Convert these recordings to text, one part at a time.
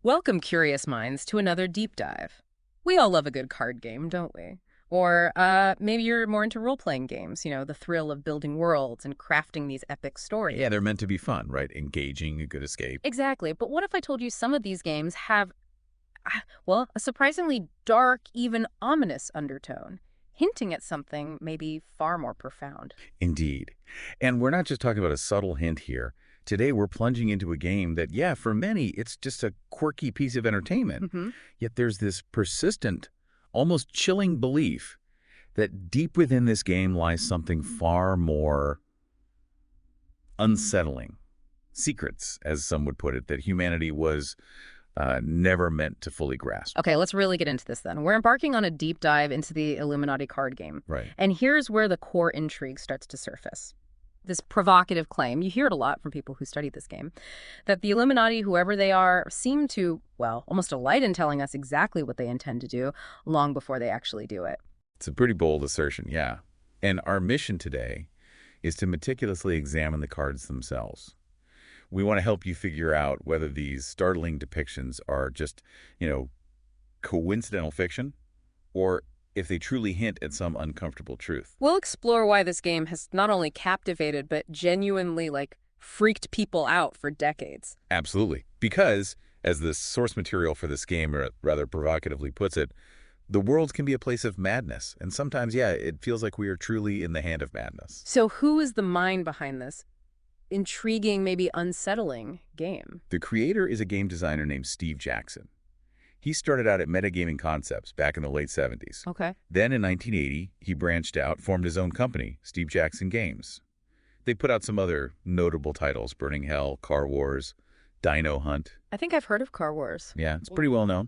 Welcome, curious minds, to another deep dive. We all love a good card game, don't we? Or maybe you're more into role-playing games, the thrill of building worlds and crafting these epic stories. Yeah, they're meant to be fun, right? Engaging, a good escape. Exactly, but what if I told you some of these games have, well, a surprisingly dark, even ominous undertone, hinting at something maybe far more profound? Indeed. And we're not just talking about a subtle hint here. Today, we're plunging into a game that, yeah, for many, it's just a quirky piece of entertainment. Mm-hmm. Yet there's this persistent, almost chilling belief that deep within this game lies something far more unsettling. Secrets, as some would put it, that humanity was never meant to fully grasp. Okay, let's really get into this then. We're embarking on a deep dive into the Illuminati card game. Right. And here's where the core intrigue starts to surface. This provocative claim, you hear it a lot from people who study this game, that the Illuminati, whoever they are, seem to, well, almost delight in telling us exactly what they intend to do long before they actually do it. It's a pretty bold assertion, yeah. And our mission today is to meticulously examine the cards themselves. We want to help you figure out whether these startling depictions are just, coincidental fiction, or if they truly hint at some uncomfortable truth. We'll explore why this game has not only captivated, but genuinely, freaked people out for decades. Absolutely. Because, as the source material for this game rather provocatively puts it, the world can be a place of madness. And sometimes, yeah, it feels like we are truly in the hand of madness. So who is the mind behind this intriguing, maybe unsettling game? The creator is a game designer named Steve Jackson. He started out at Metagaming Concepts back in the late 70s. Okay. Then in 1980, he branched out, formed his own company, Steve Jackson Games. They put out some other notable titles, Burning Hell, Car Wars, Dino Hunt. I think I've heard of Car Wars. Yeah, it's pretty well known.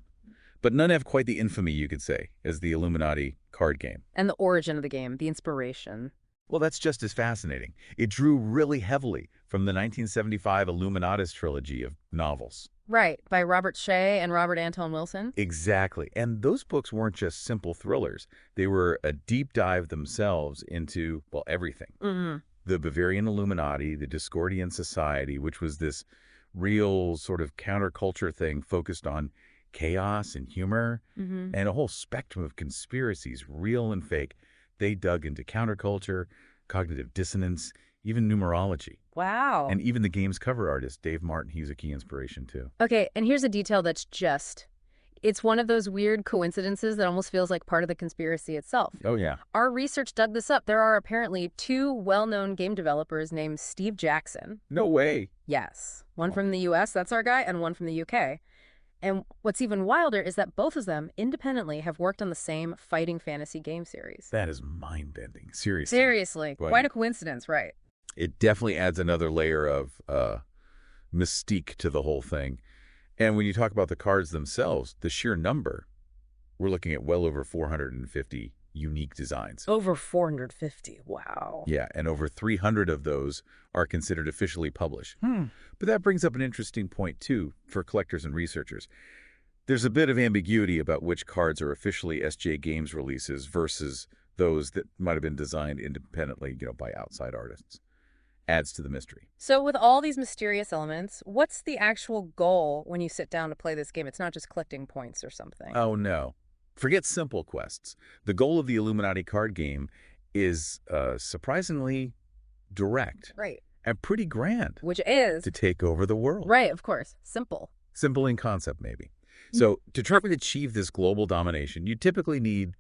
But none have quite the infamy, you could say, as the Illuminati card game. And the origin of the game, the inspiration. Well, that's just as fascinating. It drew really heavily from the 1975 Illuminatus trilogy of novels. Right, by Robert Shea and Robert Anton Wilson. Exactly. And those books weren't just simple thrillers. They were a deep dive themselves into, well, everything. Mm-hmm. The Bavarian Illuminati, the Discordian Society, which was this real sort of counterculture thing focused on chaos and humor, Mm-hmm. and a whole spectrum of conspiracies, real and fake. They dug into counterculture, cognitive dissonance, even numerology. Wow. And even the game's cover artist, Dave Martin, he's a key inspiration too. Okay, and here's a detail that's it's one of those weird coincidences that almost feels like part of the conspiracy itself. Oh, yeah. Our research dug this up. There are apparently two well-known game developers named Steve Jackson. No way. Yes. One from the US, that's our guy, and one from the UK. And what's even wilder is that both of them independently have worked on the same fighting fantasy game series. That is mind-bending. Seriously. Seriously. Right. Quite a coincidence, right? It definitely adds another layer of mystique to the whole thing. And when you talk about the cards themselves, the sheer number, we're looking at well over 450 unique designs. Over 450. Wow. Yeah, and over 300 of those are considered officially published. But that brings up an interesting point, too, for collectors and researchers. There's a bit of ambiguity about which cards are officially SJ Games releases versus those that might have been designed independently, by outside artists. Adds to the mystery. So with all these mysterious elements, what's the actual goal when you sit down to play this game? It's not just collecting points or something. Oh, no. Forget simple quests. The goal of the Illuminati card game is surprisingly direct. Right. And pretty grand. Which is... To take over the world. Right, of course. Simple. Simple in concept, maybe. So to try to achieve this global domination, you typically need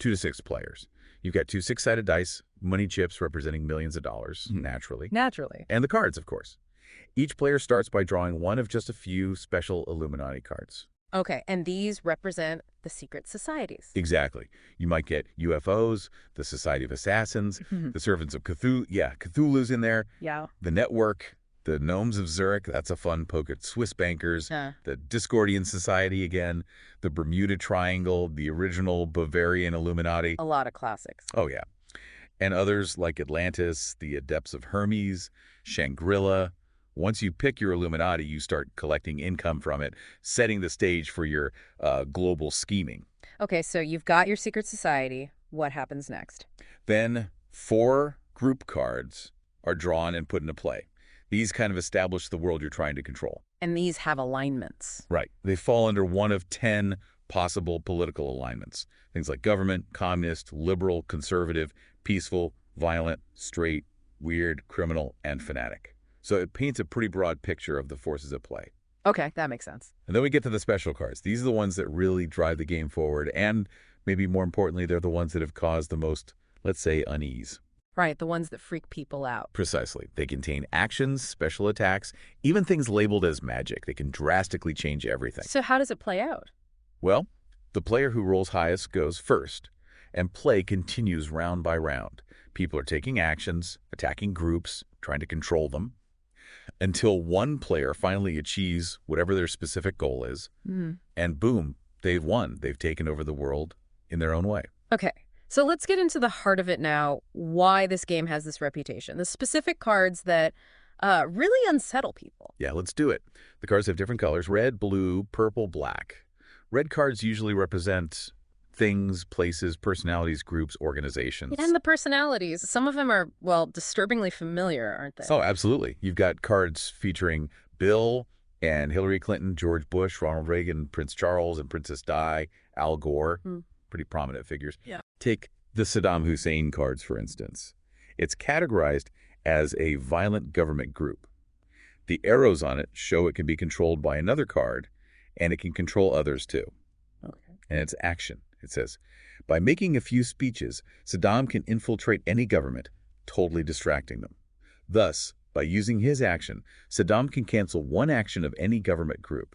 2 to 6 players. You've got 2 6-sided dice, money chips representing millions of dollars, naturally. Naturally. And the cards, of course. Each player starts by drawing one of just a few special Illuminati cards. Okay, and these represent the secret societies. Exactly. You might get UFOs, the Society of Assassins, the Servants of Cthulhu. Yeah, Cthulhu's in there. Yeah. The Network, the Gnomes of Zurich. That's a fun poke at Swiss bankers. The Discordian Society again. The Bermuda Triangle, the original Bavarian Illuminati. A lot of classics. Oh, yeah. And others like Atlantis, the Adepts of Hermes, Shangri-La. Once you pick your Illuminati, you start collecting income from it, setting the stage for your global scheming. Okay, so you've got your secret society. What happens next? Then 4 group cards are drawn and put into play. These kind of establish the world you're trying to control. And these have alignments. Right. They fall under one of 10 possible political alignments. Things like government, communist, liberal, conservative, peaceful, violent, straight, weird, criminal, and fanatic. So it paints a pretty broad picture of the forces at play. Okay, that makes sense. And then we get to the special cards. These are the ones that really drive the game forward, and maybe more importantly, they're the ones that have caused the most, let's say, unease. Right, the ones that freak people out. Precisely. They contain actions, special attacks, even things labeled as magic. They can drastically change everything. So how does it play out? Well, the player who rolls highest goes first, and play continues round by round. People are taking actions, attacking groups, trying to control them, until one player finally achieves whatever their specific goal is, and boom, they've won. They've taken over the world in their own way. Okay, so let's get into the heart of it now, why this game has this reputation. The specific cards that really unsettle people. Yeah, let's do it. The cards have different colors: red, blue, purple, black. Red cards usually represent things, places, personalities, groups, organizations. And the personalities. Some of them are, well, disturbingly familiar, aren't they? Oh, absolutely. You've got cards featuring Bill and Hillary Clinton, George Bush, Ronald Reagan, Prince Charles and Princess Di, Al Gore. Pretty prominent figures. Yeah. Take the Saddam Hussein cards, for instance. It's categorized as a violent government group. The arrows on it show it can be controlled by another card, and it can control others too. Okay. And it's action. It says, by making a few speeches, Saddam can infiltrate any government, totally distracting them. Thus, by using his action, Saddam can cancel one action of any government group.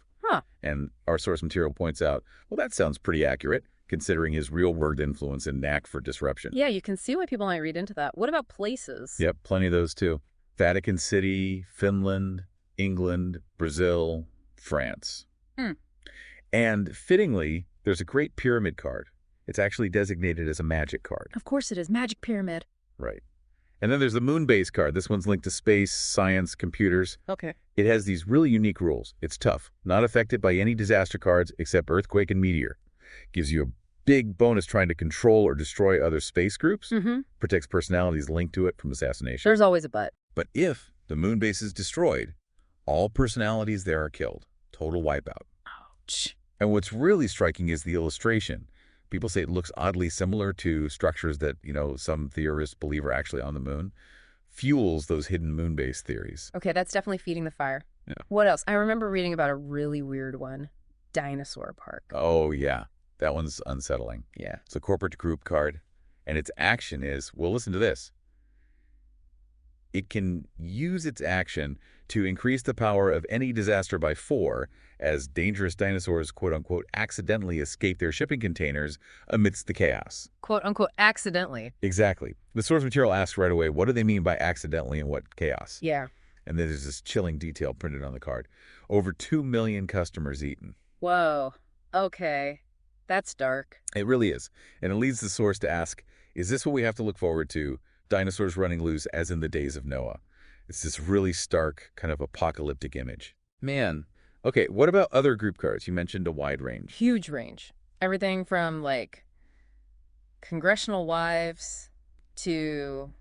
And our source material points out, well, that sounds pretty accurate, considering his real-world influence and knack for disruption. Yeah, you can see why people might read into that. What about places? Yep, plenty of those too. Vatican City, Finland, England, Brazil, France. And fittingly, there's a Great Pyramid card. It's actually designated as a magic card. Of course it is. Magic Pyramid. Right. And then there's the Moon Base card. This one's linked to space, science, computers. Okay. It has these really unique rules. It's tough, not affected by any disaster cards except earthquake and meteor. Gives you a big bonus trying to control or destroy other space groups. Protects personalities linked to it from assassination. There's always a but. But if the Moon Base is destroyed, all personalities there are killed. Total wipeout. Ouch. And what's really striking is the illustration. People say it looks oddly similar to structures that, some theorists believe are actually on the moon. Fuels those hidden moon base theories. Okay, that's definitely feeding the fire. Yeah. What else? I remember reading about a really weird one. Dinosaur Park. Oh, yeah. That one's unsettling. Yeah. It's a corporate group card, and its action is, well, listen to this. It can use its action to increase the power of any disaster by 4 as dangerous dinosaurs, quote-unquote, accidentally escape their shipping containers amidst the chaos. Quote-unquote, accidentally. Exactly. The source material asks right away, what do they mean by accidentally and what chaos? Yeah. And then there's this chilling detail printed on the card. Over 2 million customers eaten. Whoa. Okay. That's dark. It really is. And it leads the source to ask, is this what we have to look forward to? Dinosaurs running loose as in the days of Noah. It's this really stark, kind of apocalyptic image. Man. Okay, what about other group cards? You mentioned a wide range. Huge range. Everything from, congressional wives to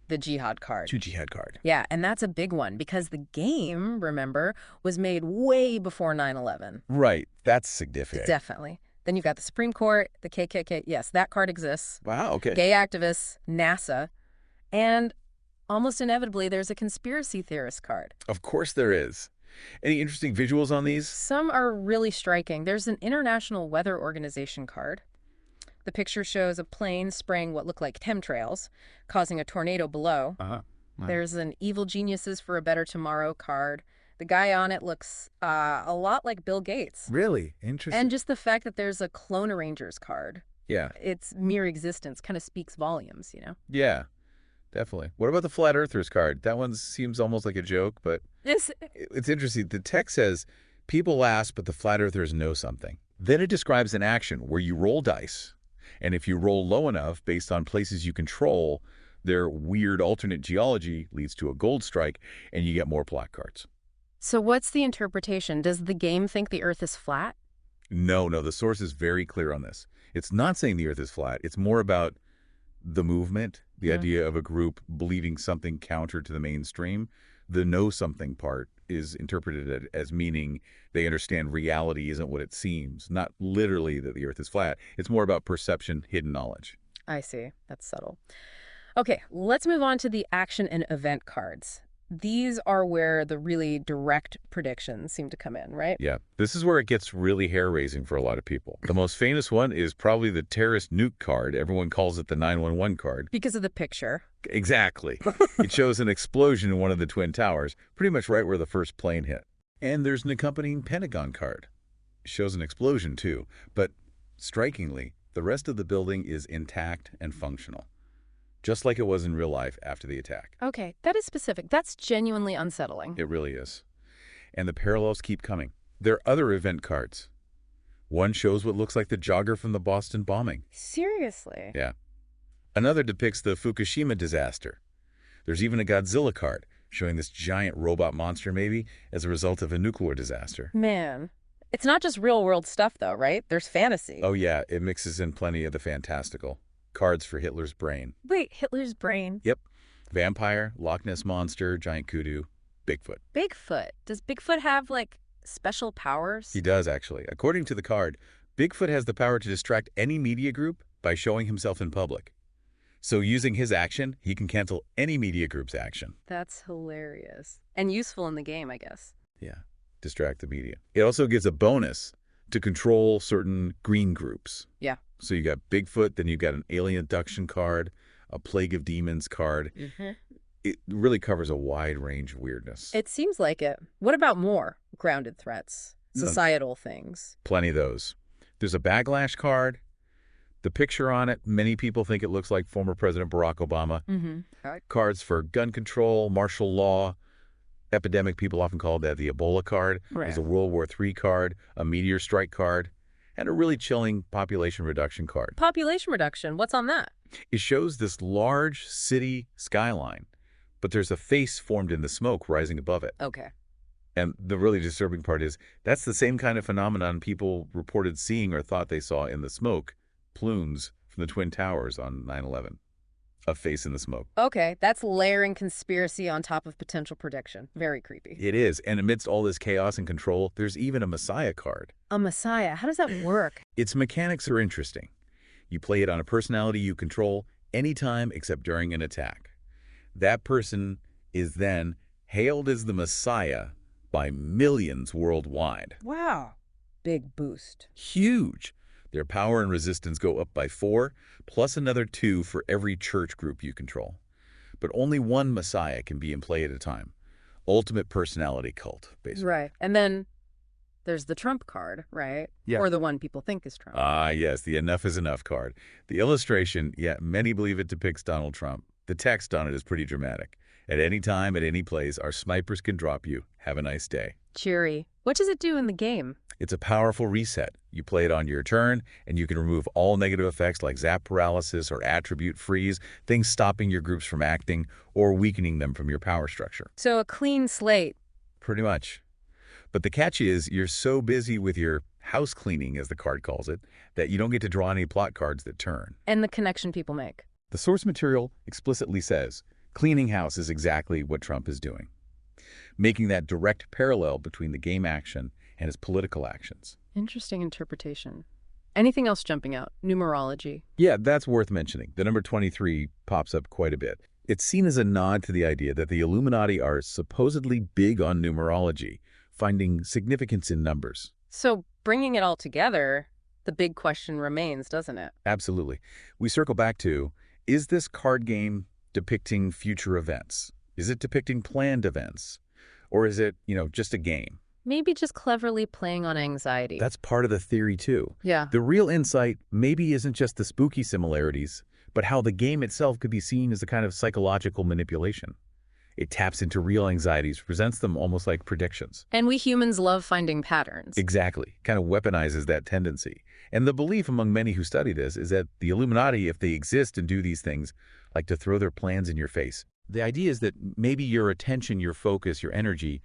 the jihad card. Jihad card. Yeah, and that's a big one because the game, remember, was made way before 9/11. Right. That's significant. Definitely. Then you've got the Supreme Court, the KKK. Yes, that card exists. Wow, okay. Gay activists, NASA, and almost inevitably there's a conspiracy theorist card. Of course there is. Any interesting visuals on these? Some are really striking. There's an International Weather Organization card. The picture shows a plane spraying what look like chemtrails, causing a tornado below. Wow. There's an Evil Geniuses for a Better Tomorrow card. The guy on it looks a lot like Bill Gates. Really? Interesting. And just the fact that there's a Clone Arrangers card. Yeah. Its mere existence kind of speaks volumes, Yeah, definitely. What about the Flat Earthers card? That one seems almost like a joke, but it's interesting. The text says, people ask, but the Flat Earthers know something. Then it describes an action where you roll dice. And if you roll low enough based on places you control, their weird alternate geology leads to a gold strike, and you get more plaque cards. So what's the interpretation? Does the game think the Earth is flat? No, the source is very clear on this. It's not saying the Earth is flat. It's more about the movement, the idea of a group believing something counter to the mainstream, the know something part, is interpreted as meaning they understand reality isn't what it seems, not literally that the Earth is flat. It's more about perception, hidden knowledge. I see. That's subtle. Okay, let's move on to the action and event cards. These are where the really direct predictions seem to come in, right? Yeah, this is where it gets really hair-raising for a lot of people. The most famous one is probably the terrorist nuke card. Everyone calls it the 911 card. Because of the picture. Exactly. It shows an explosion in one of the Twin Towers, pretty much right where the first plane hit. And there's an accompanying Pentagon card. It shows an explosion, too. But strikingly, the rest of the building is intact and functional, just like it was in real life after the attack. Okay, that is specific. That's genuinely unsettling. It really is. And the parallels keep coming. There are other event cards. One shows what looks like the jogger from the Boston bombing. Seriously? Yeah. Another depicts the Fukushima disaster. There's even a Godzilla card, showing this giant robot monster maybe as a result of a nuclear disaster. Man. It's not just real-world stuff, though, right? There's fantasy. Oh yeah, it mixes in plenty of the fantastical. Cards for Hitler's brain. Wait, Hitler's brain? Yep. Vampire, Loch Ness Monster, Giant Kudu, Bigfoot. Bigfoot. Does Bigfoot have, like, special powers? He does, actually. According to the card, Bigfoot has the power to distract any media group by showing himself in public. So using his action, he can cancel any media group's action. That's hilarious. And useful in the game, I guess. Yeah, distract the media. It also gives a bonus to control certain green groups. Yeah. So you got Bigfoot, then you got an alien abduction card, a Plague of Demons card. Mm-hmm. It really covers a wide range of weirdness. It seems like it. What about more grounded threats? Societal things? Plenty of those. There's a backlash card. The picture on it, many people think it looks like former President Barack Obama. Mm-hmm. Cards for gun control, martial law, epidemic, people often call that the Ebola card. Right. There's a World War III card, a meteor strike card, and a really chilling population reduction card. Population reduction, what's on that? It shows this large city skyline, but there's a face formed in the smoke rising above it. Okay. And the really disturbing part is that's the same kind of phenomenon people reported seeing or thought they saw in the smoke plumes from the Twin Towers on 9/11. A face in the smoke. Okay, that's layering conspiracy on top of potential prediction. Very creepy. It is. And amidst all this chaos and control, there's even a Messiah card. A Messiah? How does that work? Its mechanics are interesting. You play it on a personality you control anytime except during an attack. That person is then hailed as the Messiah by millions worldwide. Wow. Big boost. Huge. Their power and resistance go up by 4, plus another 2 for every church group you control. But only one Messiah can be in play at a time. Ultimate personality cult, basically. Right. And then there's the Trump card, right? Yeah. Or the one people think is Trump. Ah, yes, the enough is enough card. The illustration, yeah, many believe it depicts Donald Trump. The text on it is pretty dramatic. At any time, at any place, our snipers can drop you. Have a nice day. Cheery. What does it do in the game? It's a powerful reset. You play it on your turn, and you can remove all negative effects like zap paralysis or attribute freeze, things stopping your groups from acting or weakening them from your power structure. So a clean slate. Pretty much. But the catch is you're so busy with your house cleaning, as the card calls it, that you don't get to draw any plot cards that turn. And the connection people make. The source material explicitly says cleaning house is exactly what Trump is doing, making that direct parallel between the game action and his political actions. Interesting interpretation. Anything else jumping out? Numerology. Yeah, that's worth mentioning. The number 23 pops up quite a bit. It's seen as a nod to the idea that the Illuminati are supposedly big on numerology, finding significance in numbers. So bringing it all together, the big question remains, doesn't it? Absolutely. We circle back to, is this card game depicting future events? Is it depicting planned events? Or is it, just a game? Maybe just cleverly playing on anxiety. That's part of the theory, too. Yeah. The real insight maybe isn't just the spooky similarities, but how the game itself could be seen as a kind of psychological manipulation. It taps into real anxieties, presents them almost like predictions. And we humans love finding patterns. Exactly. Kind of weaponizes that tendency. And the belief among many who study this is that the Illuminati, if they exist and do these things, like to throw their plans in your face. The idea is that maybe your attention, your focus, your energy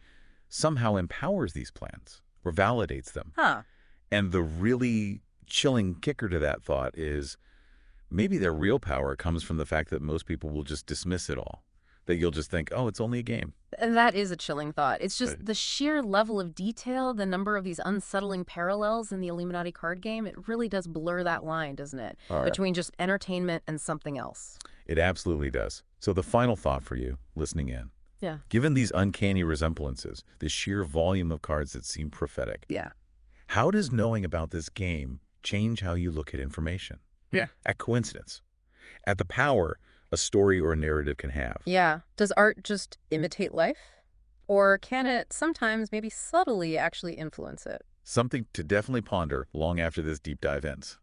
somehow empowers these plans or validates them. Huh. And the really chilling kicker to that thought is maybe their real power comes from the fact that most people will just dismiss it all. that you'll just think, oh, it's only a game. And that is a chilling thought. It's just Right. the sheer level of detail, the number of these unsettling parallels in the Illuminati card game, it really does blur that line, doesn't it? All right. Between just entertainment and something else. It absolutely does. So the final thought for you, listening in. Yeah. Given these uncanny resemblances, the sheer volume of cards that seem prophetic, Yeah. how does knowing about this game change how you look at information? Yeah. At coincidence, at the power a story or a narrative can have. Yeah. Does art just imitate life? Or can it sometimes, maybe subtly, actually influence it? Something to definitely ponder long after this deep dive ends.